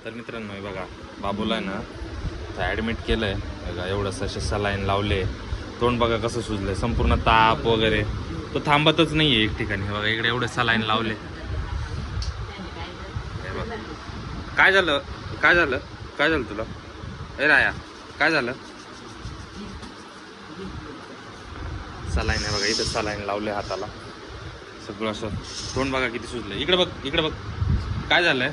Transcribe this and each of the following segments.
तर मित्रांनो हे बघा, बाबूला आहे ना ॲडमिट केलं आहे बघा. एवढंसं असे सलाईन लावले, तोंड बघा कसं सुजलं, संपूर्ण ताप वगैरे. तो थांबतच नाही आहे एक ठिकाणी. बघा इकडे एवढे सलाईन लावले. हे बघा काय झालं, काय झालं, काय झालं तुला? ए राया, काय झालं? सलाईन आहे बघा, इथं सलाईन लावले हाताला सगळं. असं तोंड बघा किती सुजलं. इकडे बघ, इकडे बघ, काय झालंय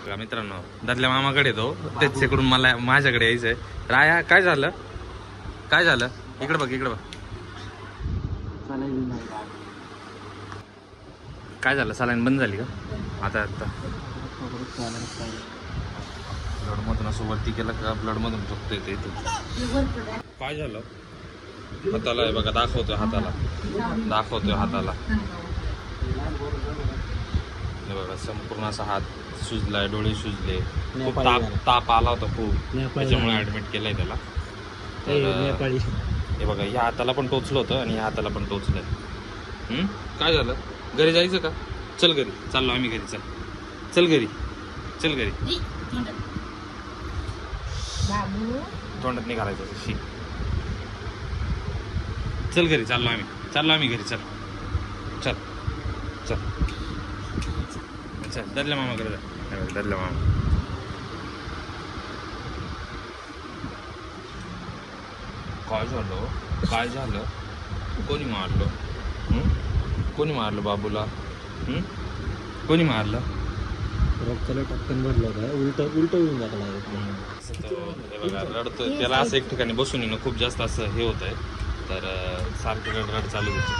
बघा मित्रांनो. दादल्या मामाकडे येतो, त्याच्याकडून मला माझ्याकडे यायचंय. राया काय झालं, काय झालं? इकडे बघ, इकडे बघ, काय झालं? सलाईन बंद झाली का आता? ब्लडमधून असं वरती केलं का ब्लडमधून फक्त येते इथे. काय झालं हाताला? आहे बघा, दाखवतोय हाताला, दाखवतोय हाताला. हे बघा संपूर्ण असा हात सुजलाय, डोळे सुजले, खूप ताप आला होता खूप, त्याच्यामुळे ऍडमिट केलंय त्याला. तर हे बघा, या हाताला पण टोचलं होतं आणि या हाताला पण टोचलंय. काय झालं? घरी जायचं का? चल घरी, चाललो आम्ही घरी. चल चल घरी, चल घरी. तोंडात नाही घालायचं शी. चल घरी, चाललो आम्ही घरी. चल चल चल चल. दरल्या मामाकडे जा, दरल्या मामा. काय झालं, काय झालं? कोणी मारलं? कोणी मारलं बाबूला? कोणी मारलं? रक्ताला टक्कन भरलं होतं, उलट होऊन टाकला. हे बघा रडतोय. त्याला असं एक ठिकाणी बसून येणं खूप जास्त असं हे होत आहे, तर सारखं रड चालू होती.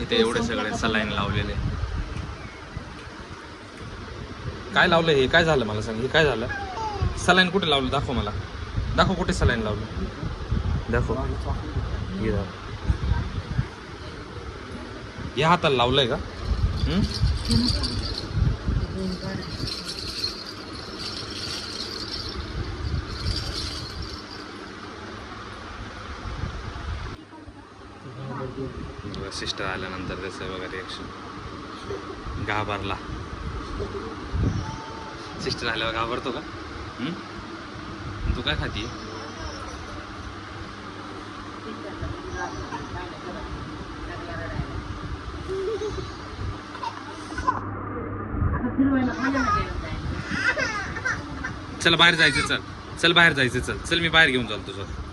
इथे एवढे सगळे सलाईन लावलेले. काय लावलं हे? काय झालं मला सांग, हे काय झालं? सलाईन कुठे लावलं? दाखव मला, दाखव कुठे सलाईन लावलं, दाखव. या हाताला लावलंय का? सिस्टर आल्यानंतर त्याचं बघा रिएक्शन. घाबरला. सिस्टर आल्यावर घाबरतो का? तू काय खाती? चल बाहेर जायचं, चल चल बाहेर जायचं, चल चल मी बाहेर घेऊन चालतो. चल